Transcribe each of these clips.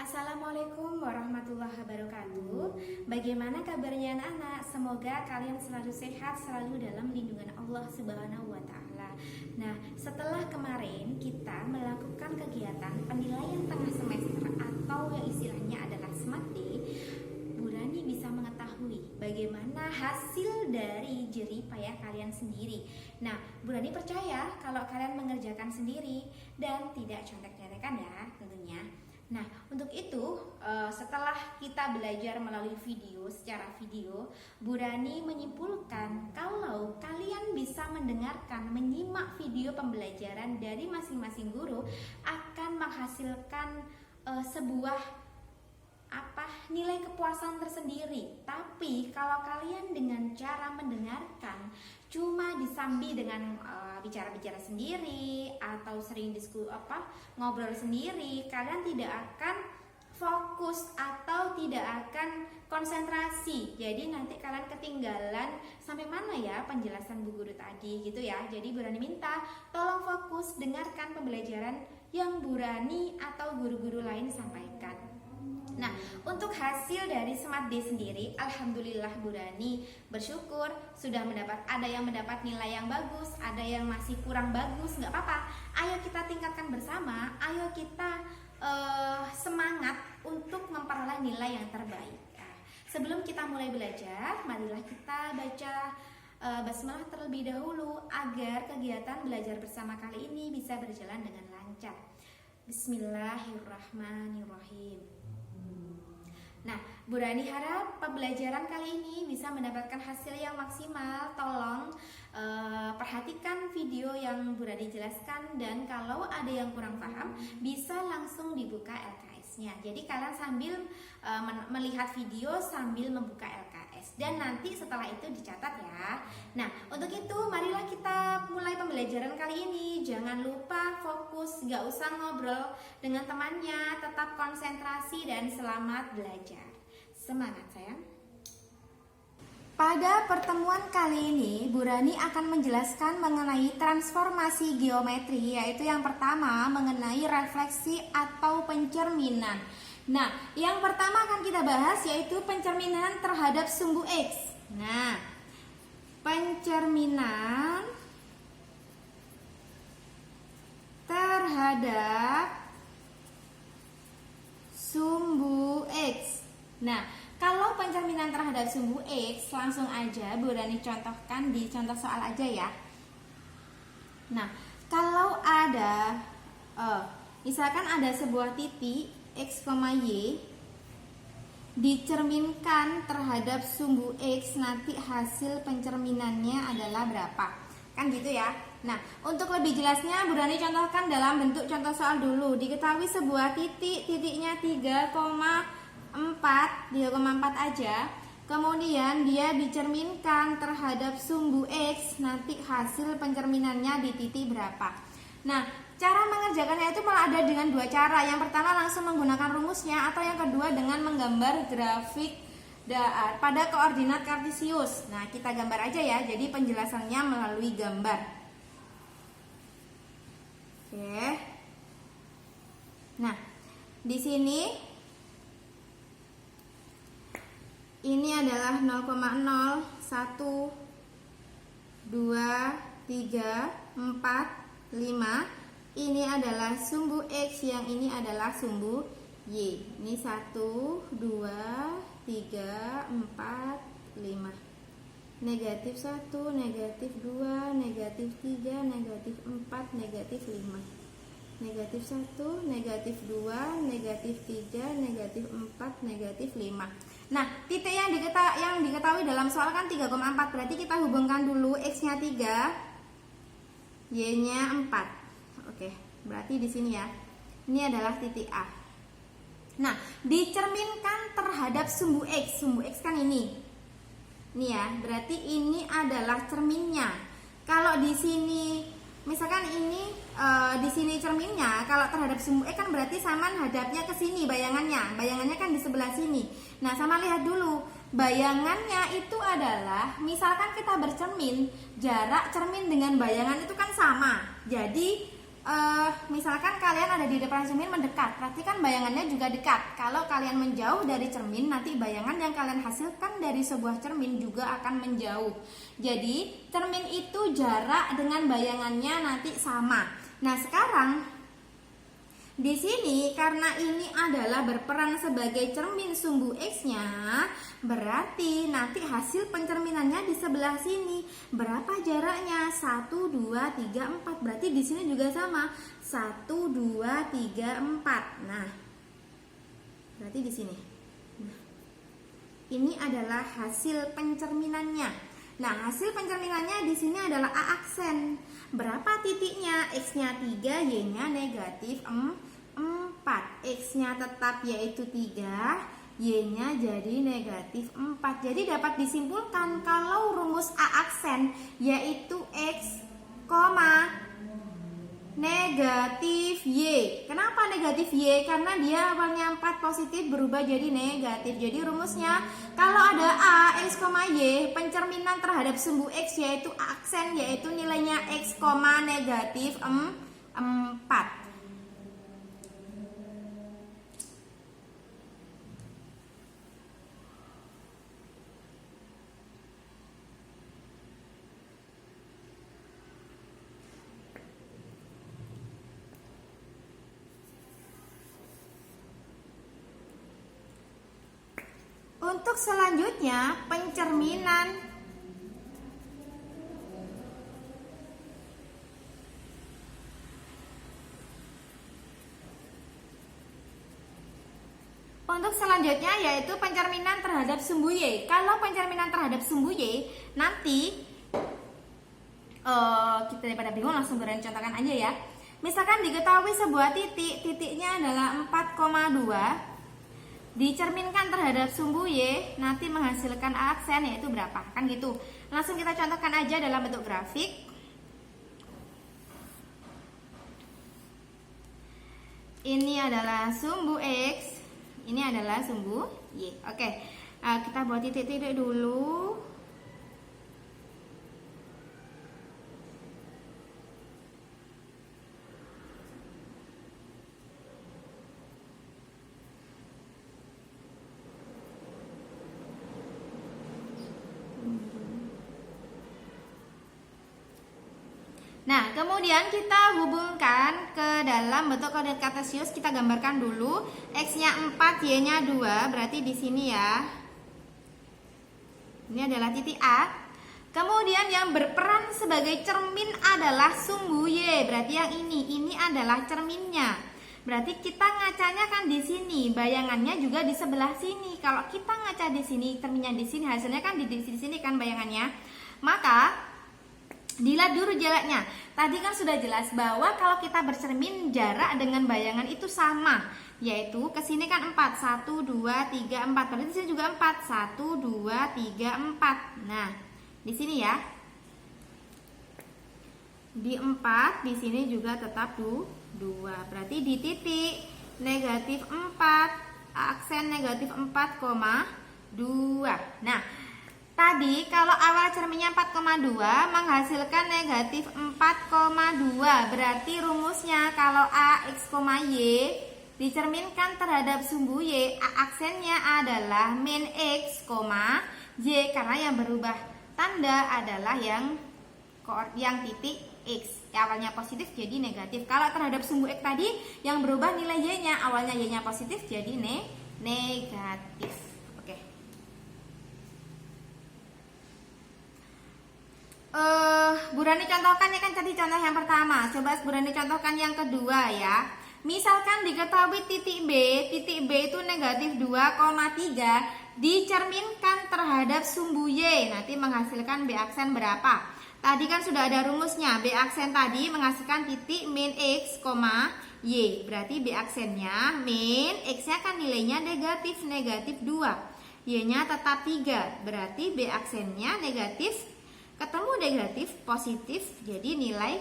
Assalamualaikum warahmatullahi wabarakatuh. Bagaimana kabarnya anak-anak? Semoga kalian selalu sehat, selalu dalam lindungan Allah Subhanahu wa Ta'ala. Nah, setelah kemarin kita melakukan kegiatan penilaian tengah semester atau yang istilahnya adalah SMART Day, Bu Rani bisa mengetahui bagaimana hasil dari jerih payah kalian sendiri. Nah, Bu Rani percaya kalau kalian mengerjakan sendiri dan tidak contek-contekan ya tentunya. Nah, untuk itu setelah kita belajar melalui video, secara video, Bu Rani menyimpulkan kalau kalian bisa mendengarkan, menyimak video pembelajaran dari masing-masing guru akan menghasilkan sebuah nilai kepuasan tersendiri. Tapi kalau kalian dengan cara mendengarkan cuma disambi dengan bicara-bicara sendiri atau sering ngobrol sendiri, kalian tidak akan fokus atau tidak akan konsentrasi. Jadi nanti kalian ketinggalan sampai mana ya penjelasan Bu Guru tadi gitu ya. Jadi Bu Rani minta tolong fokus dengarkan pembelajaran yang Bu Rani atau guru-guru lain sampaikan. Nah, untuk hasil dari SMART Day sendiri, alhamdulillah Bu Rani bersyukur sudah ada yang mendapat nilai yang bagus, ada yang masih kurang bagus, nggak apa-apa. Ayo kita tingkatkan bersama, ayo kita semangat untuk memperoleh nilai yang terbaik. Nah, sebelum kita mulai belajar, marilah kita baca basmalah terlebih dahulu agar kegiatan belajar bersama kali ini bisa berjalan dengan lancar. Bismillahirrahmanirrahim. Nah, Bu Rani harap pembelajaran kali ini bisa mendapatkan hasil yang maksimal. Tolong perhatikan video yang Bu Rani jelaskan, dan kalau ada yang kurang paham bisa langsung dibuka LKS-nya. Jadi kalian sambil melihat video sambil membuka LKS, dan nanti setelah itu dicatat ya. Nah, untuk itu marilah kita mulai pembelajaran kali ini. Jangan lupa fokus, gak usah ngobrol dengan temannya, tetap konsentrasi dan selamat belajar. Semangat sayang. Pada pertemuan kali ini, Bu Rani akan menjelaskan mengenai transformasi geometri, yaitu yang pertama mengenai refleksi atau pencerminan. Nah, yang pertama akan kita bahas yaitu pencerminan terhadap sumbu X. Nah, pencerminan terhadap sumbu X. Nah, kalau pencerminan terhadap sumbu X, langsung aja Bu Rani contohkan di contoh soal aja ya. Nah, kalau ada misalkan ada sebuah titik X, Y dicerminkan terhadap sumbu X, nanti hasil pencerminannya adalah berapa? Kan gitu ya. Nah, untuk lebih jelasnya Bu Rani contohkan dalam bentuk contoh soal dulu. Diketahui sebuah titiknya 3,4 aja. Kemudian dia dicerminkan terhadap sumbu X, nanti hasil pencerminannya di titik berapa. Nah, cara mengerjakannya itu malah ada dengan dua cara. Yang pertama langsung menggunakan rumusnya, atau yang kedua dengan menggambar grafik pada koordinat kartesius. Nah, kita gambar aja ya. Jadi penjelasannya melalui gambar. Oke. Nah, di sini ini adalah 0,0, 1, 2, 3, 4, 5. Ini adalah sumbu X, yang ini adalah sumbu Y. Ini 1, 2, 3, 4, 5. Negatif 1, negatif 2, negatif 3, negatif 4, negatif 5. Negatif 1, negatif 2, negatif 3, negatif 4, negatif 5. Nah, titik yang diketahui dalam soal kan 3,4. Berarti kita hubungkan dulu X-nya 3, Y-nya 4. Oke, berarti di sini ya. Ini adalah titik A. Nah, dicerminkan terhadap sumbu X. Sumbu X kan ini. Ini ya, berarti ini adalah cerminnya. Kalau di sini misalkan ini di sini cerminnya, kalau terhadap sumbu X kan berarti sama hadapnya ke sini bayangannya. Bayangannya kan di sebelah sini. Nah, sama lihat dulu. Bayangannya itu adalah, misalkan kita bercermin, jarak cermin dengan bayangan itu kan sama. Jadi misalkan kalian ada di depan cermin mendekat, berarti kan bayangannya juga dekat. Kalau kalian menjauh dari cermin, nanti bayangan yang kalian hasilkan dari sebuah cermin juga akan menjauh. Jadi cermin itu jarak dengan bayangannya nanti sama. Nah sekarang di sini karena ini adalah berperan sebagai cermin sumbu X-nya, berarti nanti hasil pencerminannya di sebelah sini. Berapa jaraknya? 1 2 3 4. Berarti di sini juga sama. 1 2 3 4. Nah, berarti di sini. Nah, ini adalah hasil pencerminannya. Nah, hasil pencerminannya di sini adalah A aksen. Berapa titiknya? X-nya 3, Y-nya negatif 4. X-nya tetap yaitu 3, Y-nya jadi negatif 4. Jadi dapat disimpulkan kalau rumus A aksen yaitu X, negatif Y. Kenapa negatif Y? Karena dia awalnya 4 positif berubah jadi negatif. Jadi rumusnya kalau ada A, X, Y, pencerminan terhadap sumbu X yaitu aksen yaitu nilainya X, negatif 4. Untuk selanjutnya pencerminan. Untuk selanjutnya yaitu pencerminan terhadap sumbu Y. Kalau pencerminan terhadap sumbu Y nanti kita daripada bingung langsung contohkan aja ya. Misalkan diketahui sebuah titiknya adalah 4,2. Dicerminkan terhadap sumbu Y nanti menghasilkan A aksen yaitu berapa, kan gitu. Langsung kita contohkan aja dalam bentuk grafik. Ini adalah sumbu X, ini adalah sumbu Y. Oke, kita buat titik-titik dulu. Nah, kemudian kita hubungkan ke dalam bentuk koordinat kartesius. Kita gambarkan dulu. X-nya 4, Y-nya 2. Berarti di sini ya. Ini adalah titik A. Kemudian yang berperan sebagai cermin adalah sumbu Y. Berarti yang ini adalah cerminnya. Berarti kita ngacanya kan di sini. Bayangannya juga di sebelah sini. Kalau kita ngaca di sini, cerminnya di sini, hasilnya kan di sini kan bayangannya. Maka dilihat dulu jaraknya. Tadi kan sudah jelas bahwa kalau kita bercermin jarak dengan bayangan itu sama, yaitu ke sini kan 4, 1 2 3 4. Berarti di sini juga 4, 1 2 3 4. Nah, di sini ya. Di 4 di sini juga tetap 2. Berarti di titik negatif 4, aksen negatif 4,2. Nah, tadi kalau awal cerminnya 4,2 menghasilkan negatif 4,2. Berarti rumusnya kalau A, X, Y dicerminkan terhadap sumbu Y, A aksennya adalah min X, Y. Karena yang berubah tanda adalah yang titik X. Awalnya positif jadi negatif. Kalau terhadap sumbu X tadi yang berubah nilai Y-nya, awalnya Y-nya positif jadi negatif. Bu Rani contohkan ya kan tadi contoh yang pertama. Coba Bu Rani contohkan yang kedua ya. Misalkan diketahui titik B itu negatif 2,3 dicerminkan terhadap sumbu Y, nanti menghasilkan B aksen berapa? Tadi kan sudah ada rumusnya. B aksen tadi menghasilkan titik min X, Y. Berarti B aksennya min X-nya kan nilainya negatif 2. Y-nya tetap 3. Berarti B aksennya negatif ketemu negatif positif, jadi nilai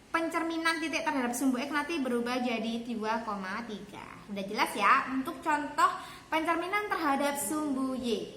pencerminan titik terhadap sumbu X nanti berubah jadi 2,3. Udah jelas ya untuk contoh pencerminan terhadap sumbu Y.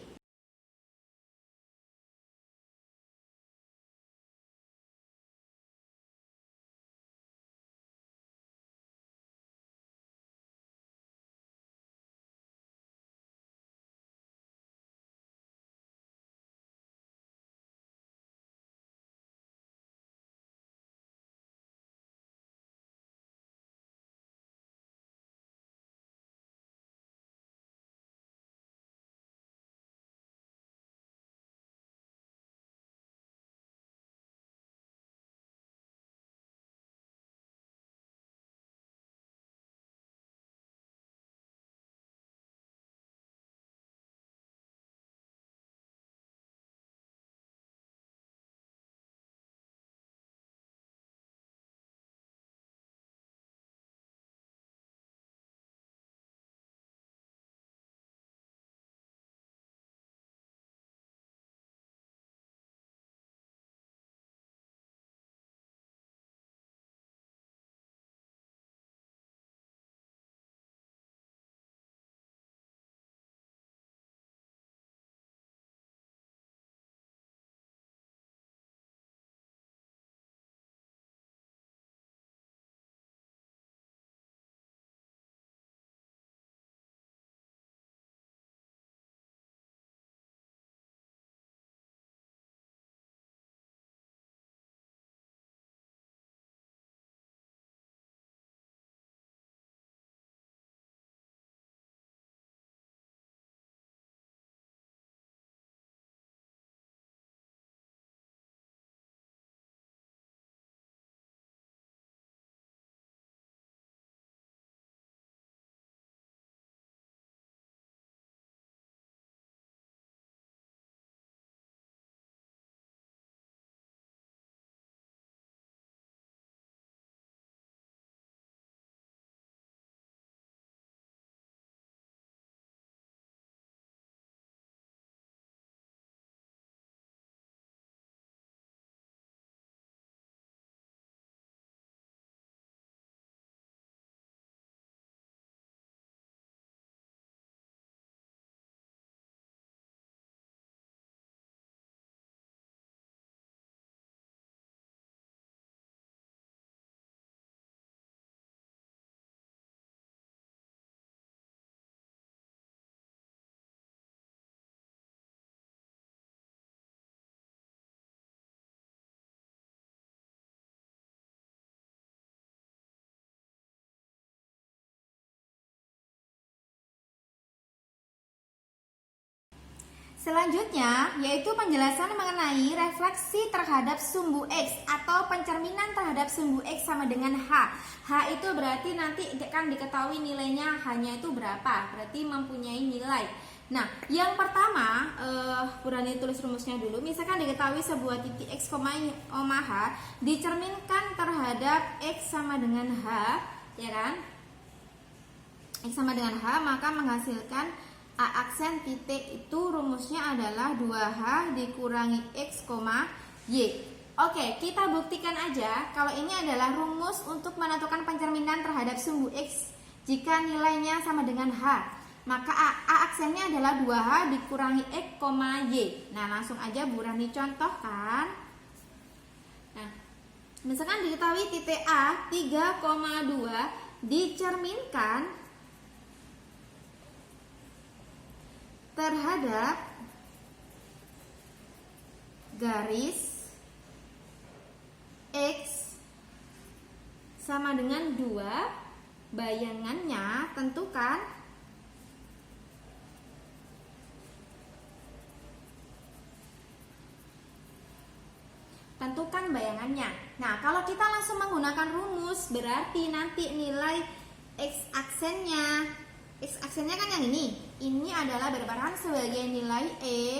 Selanjutnya yaitu penjelasan mengenai refleksi terhadap sumbu X atau pencerminan terhadap sumbu X sama dengan H. H itu berarti nanti kan diketahui nilainya hanya itu berapa, berarti mempunyai nilai. Nah, yang pertama Burhani tulis rumusnya dulu. Misalkan diketahui sebuah titik X, H dicerminkan terhadap X sama dengan H, ya kan? X sama dengan H, maka menghasilkan A aksen titik itu rumusnya adalah 2H dikurangi X, Y. Oke, kita buktikan aja kalau ini adalah rumus untuk menentukan pencerminan terhadap sumbu X jika nilainya sama dengan H. Maka A aksennya adalah 2H dikurangi X, Y. Nah, langsung aja Burhani contohkan. Nah, misalkan diketahui titik A 3,2 dicerminkan terhadap garis X sama dengan 2, bayangannya tentukan bayangannya. Nah, kalau kita langsung menggunakan rumus, berarti nanti nilai X aksennya kan yang ini. Ini adalah berperan sebagai nilai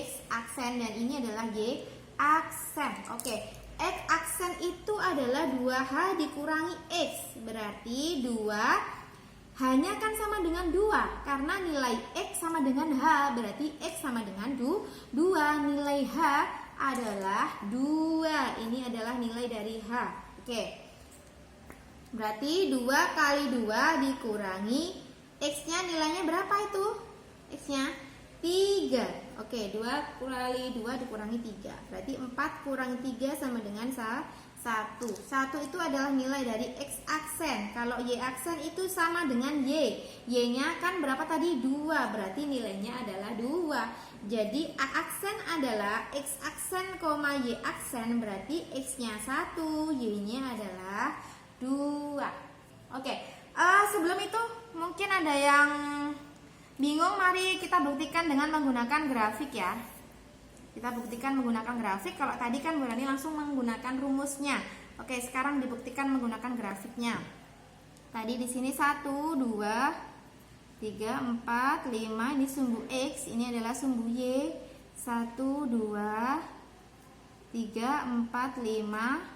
X aksen dan ini adalah Y aksen. Oke, X aksen itu adalah 2H dikurangi X. Berarti 2 hanya kan sama dengan 2 karena nilai X sama dengan H. Berarti X sama dengan 2. Nilai H adalah 2. Ini adalah nilai dari H. Oke. Berarti 2 kali 2 dikurangi X-nya nilainya berapa itu? X-nya 3. Oke, 2 kali 2 dikurangi 3. Berarti 4 kurangi 3 sama dengan 1. 1 itu adalah nilai dari X aksen. Kalau Y aksen itu sama dengan Y. Y-nya kan berapa tadi? 2. Berarti nilainya adalah 2. Jadi A aksen adalah X aksen, Y aksen. Berarti X-nya 1, Y-nya adalah 2. Oke. Sebelum itu mungkin ada yang bingung, mari kita buktikan dengan menggunakan grafik ya. Kita buktikan menggunakan grafik. Kalau tadi kan Burhani langsung menggunakan rumusnya. Oke, sekarang dibuktikan menggunakan grafiknya. Tadi di sini 1, 2, 3, 4, 5 ini sumbu X, ini adalah sumbu Y. 1, 2, 3, 4, 5.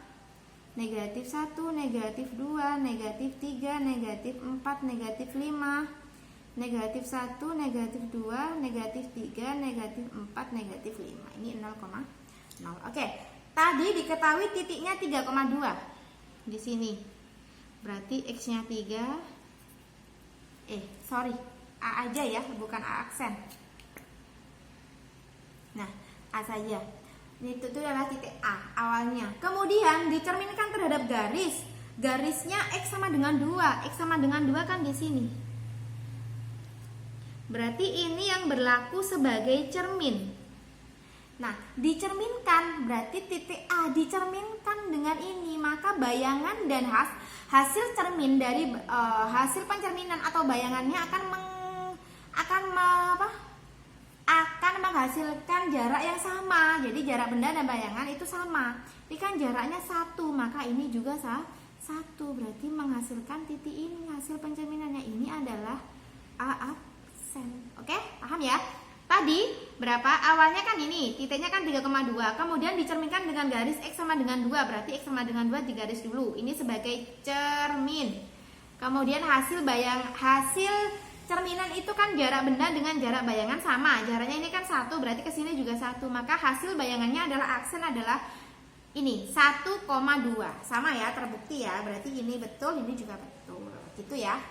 Negatif 1, negatif 2, negatif 3, negatif 4, negatif 5, negatif 1, negatif 2, negatif 3, negatif 4, negatif 5. Ini 0,0. Oke, tadi diketahui titiknya 3,2 di sini. Berarti X-nya 3. A aja ya, bukan A aksen. Nah, A saja. Itu adalah titik A awalnya. Kemudian dicerminkan terhadap garisnya X sama dengan 2. X sama dengan 2 kan di sini. Berarti ini yang berlaku sebagai cermin. Nah, dicerminkan berarti titik A dicerminkan dengan ini, maka bayangan dan hasil cermin dari hasil pencerminan atau bayangannya akan menghasilkan jarak yang sama. Jadi jarak benda dan bayangan itu sama. Ini kan jaraknya 1, maka ini juga 1. Berarti menghasilkan titik ini, hasil pencerminannya ini adalah A aksen. Oke, paham ya? Tadi berapa? Awalnya kan ini, titiknya kan 3,2. Kemudian dicerminkan dengan garis X sama dengan 2. Berarti X sama dengan 2 digaris dulu. Ini sebagai cermin. Kemudian hasil cerminan itu kan jarak benda dengan jarak bayangan sama. Jaraknya ini kan 1, berarti kesini juga 1. Maka hasil bayangannya adalah aksen adalah ini 1,2. Sama ya, terbukti ya. Berarti ini betul, ini juga betul. Gitu ya.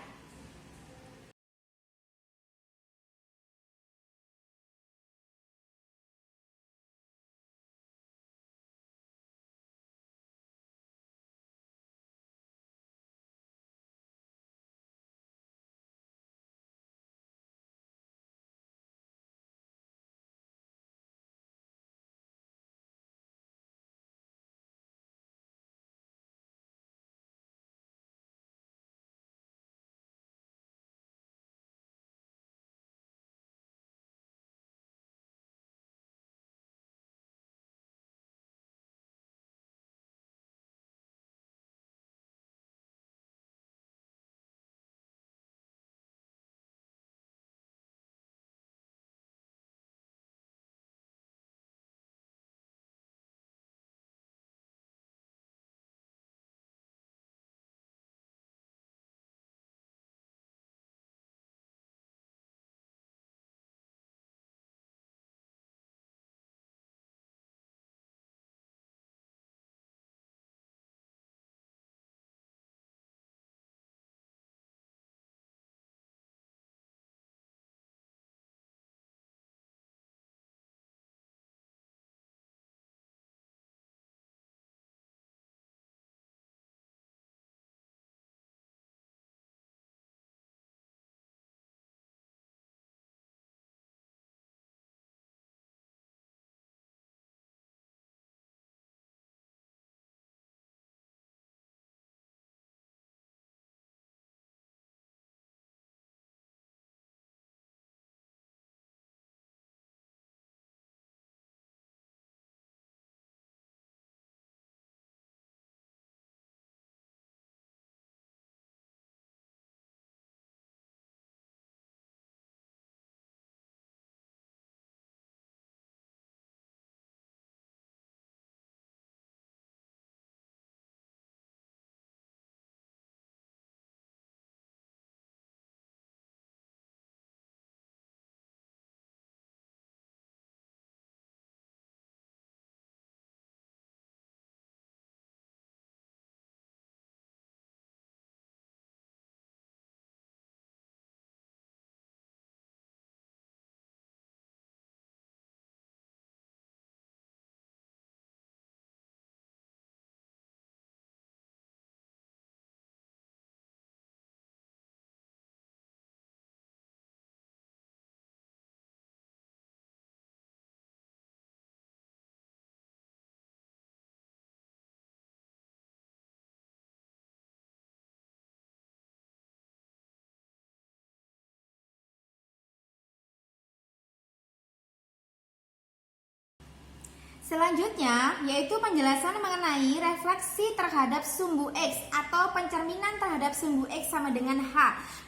Selanjutnya yaitu penjelasan mengenai refleksi terhadap sumbu X atau pencerminan terhadap sumbu X sama dengan H.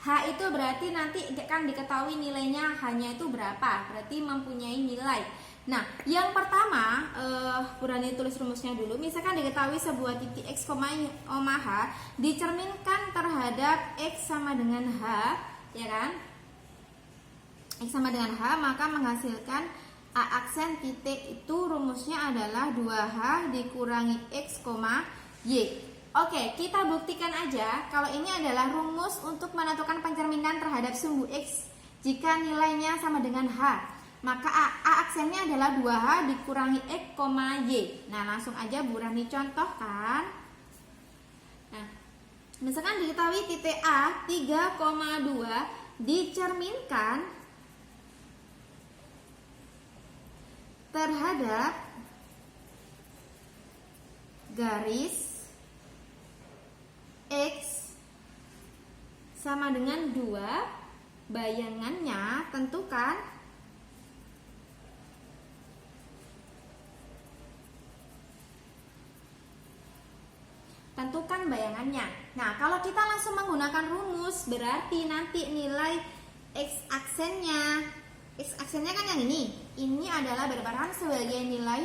H itu berarti nanti kan diketahui nilainya hanya itu berapa, berarti mempunyai nilai. Nah, yang pertama Burhani tulis rumusnya dulu. Misalkan diketahui sebuah titik X, H dicerminkan terhadap X sama dengan H, ya kan? X sama dengan H, maka menghasilkan A aksen titik itu rumusnya adalah 2H dikurangi X, Y. Oke, kita buktikan aja kalau ini adalah rumus untuk menentukan pencerminan terhadap sumbu X jika nilainya sama dengan H. Maka A aksennya adalah 2H dikurangi X, Y. Nah, langsung aja Burhani contohkan. Nah, misalkan diketahui titik A 3,2 dicerminkan terhadap garis X sama dengan 2, bayangannya tentukan bayangannya. Nah, kalau kita langsung menggunakan rumus berarti nanti nilai X aksennya kan yang ini. Ini adalah berperan sebagai nilai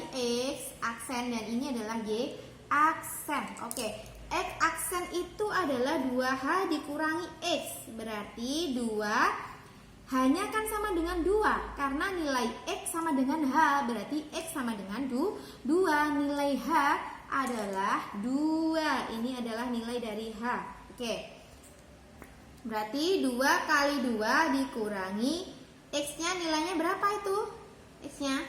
X aksen dan ini adalah Y aksen. Oke, X aksen itu adalah 2H dikurangi X. Berarti 2 hanya kan sama dengan 2 karena nilai X sama dengan H. Berarti X sama dengan 2. Nilai H adalah 2. Ini adalah nilai dari H. Oke. Berarti 2 kali 2 dikurangi X-nya nilainya berapa itu? X-nya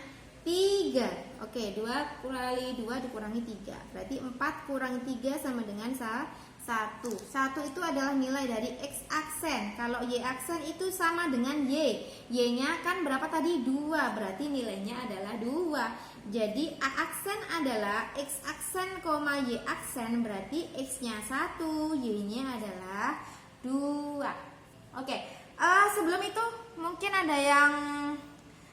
3. Oke, 2 kali 2 dikurangi 3. Berarti 4 kurangi 3 sama dengan 1. 1 itu adalah nilai dari X aksen. Kalau Y aksen itu sama dengan Y. Y-nya kan berapa tadi? 2. Berarti nilainya adalah 2. Jadi A aksen adalah X aksen, Y aksen. Berarti X-nya 1, Y-nya adalah 2. Oke, sebelum itu mungkin ada yang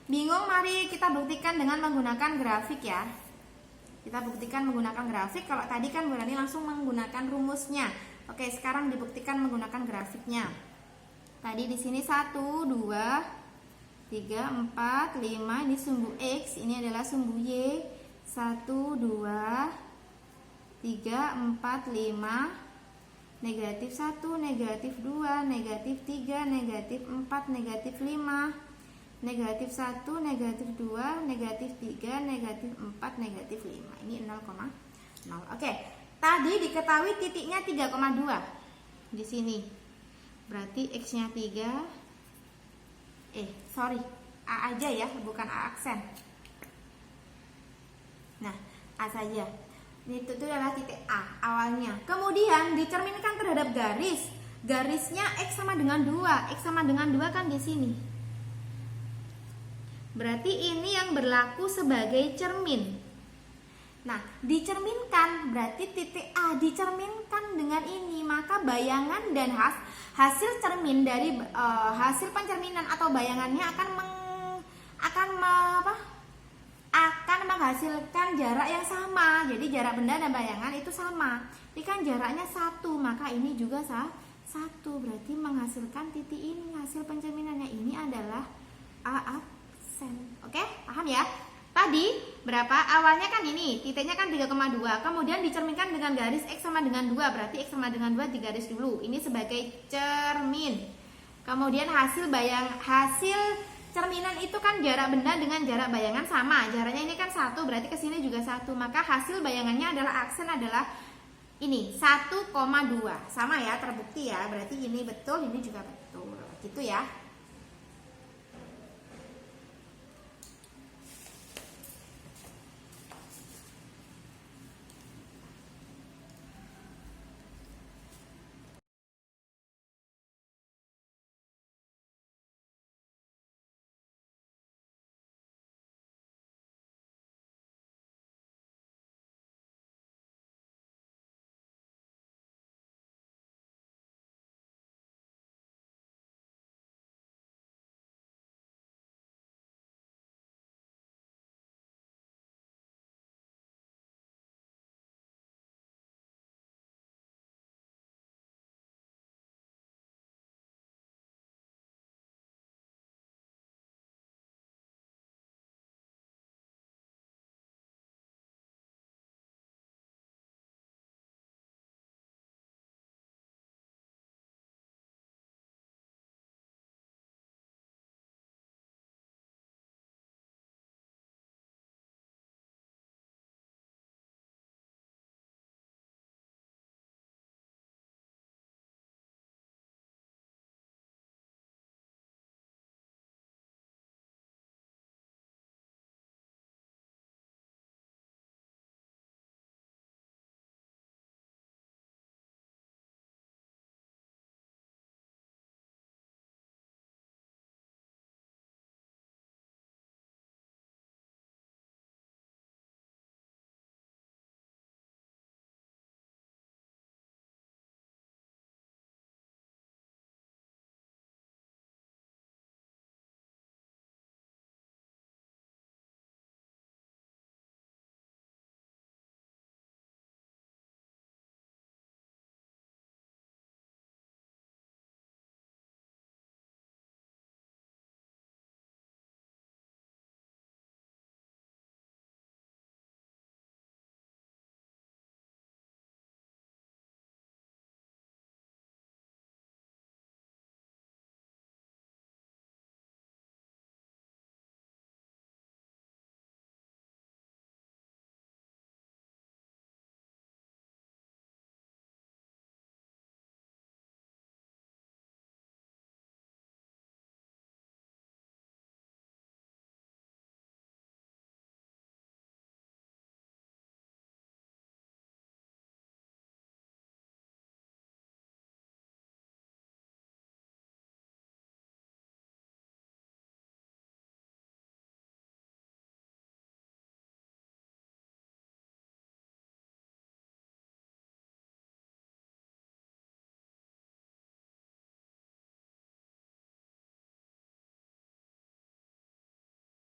bingung, mari kita buktikan dengan menggunakan grafik ya. Kita buktikan menggunakan grafik. Kalau tadi kan Burhani langsung menggunakan rumusnya. Oke, sekarang dibuktikan menggunakan grafiknya. Tadi di sini 1, 2, 3, 4, 5 ini sumbu X, ini adalah sumbu Y. 1, 2, 3, 4, 5. Negatif 1, negatif 2, negatif 3, negatif 4, negatif 5, negatif 1, negatif 2, negatif 3, negatif 4, negatif 5. Ini 0,0. Oke, tadi diketahui titiknya 3,2 di sini. Berarti X-nya 3. A aja ya, bukan A aksen. Nah, A saja. Itu adalah titik A awalnya. Kemudian dicerminkan terhadap garisnya X sama dengan 2. X sama dengan 2 kan di sini. Berarti ini yang berlaku sebagai cermin. Nah, dicerminkan berarti titik A dicerminkan dengan ini, maka bayangan dan hasil cermin dari hasil pencerminan atau bayangannya akan menghasilkan jarak yang sama. Jadi jarak benda dan bayangan itu sama. Ini kan jaraknya 1, maka ini juga 1. Berarti menghasilkan titik ini. Hasil pencerminannya ini adalah A aksen. Oke, paham ya? Tadi berapa? Awalnya kan ini, titiknya kan 3,2. Kemudian dicerminkan dengan garis X sama dengan 2. Berarti X sama dengan 2 digaris dulu. Ini sebagai cermin. Kemudian hasil cerminan itu kan jarak benda dengan jarak bayangan sama. Jaraknya ini kan 1, berarti ke sini juga 1. Maka hasil bayangannya adalah aksen adalah ini 1,2. Sama ya, terbukti ya. Berarti ini betul, ini juga betul. Gitu ya.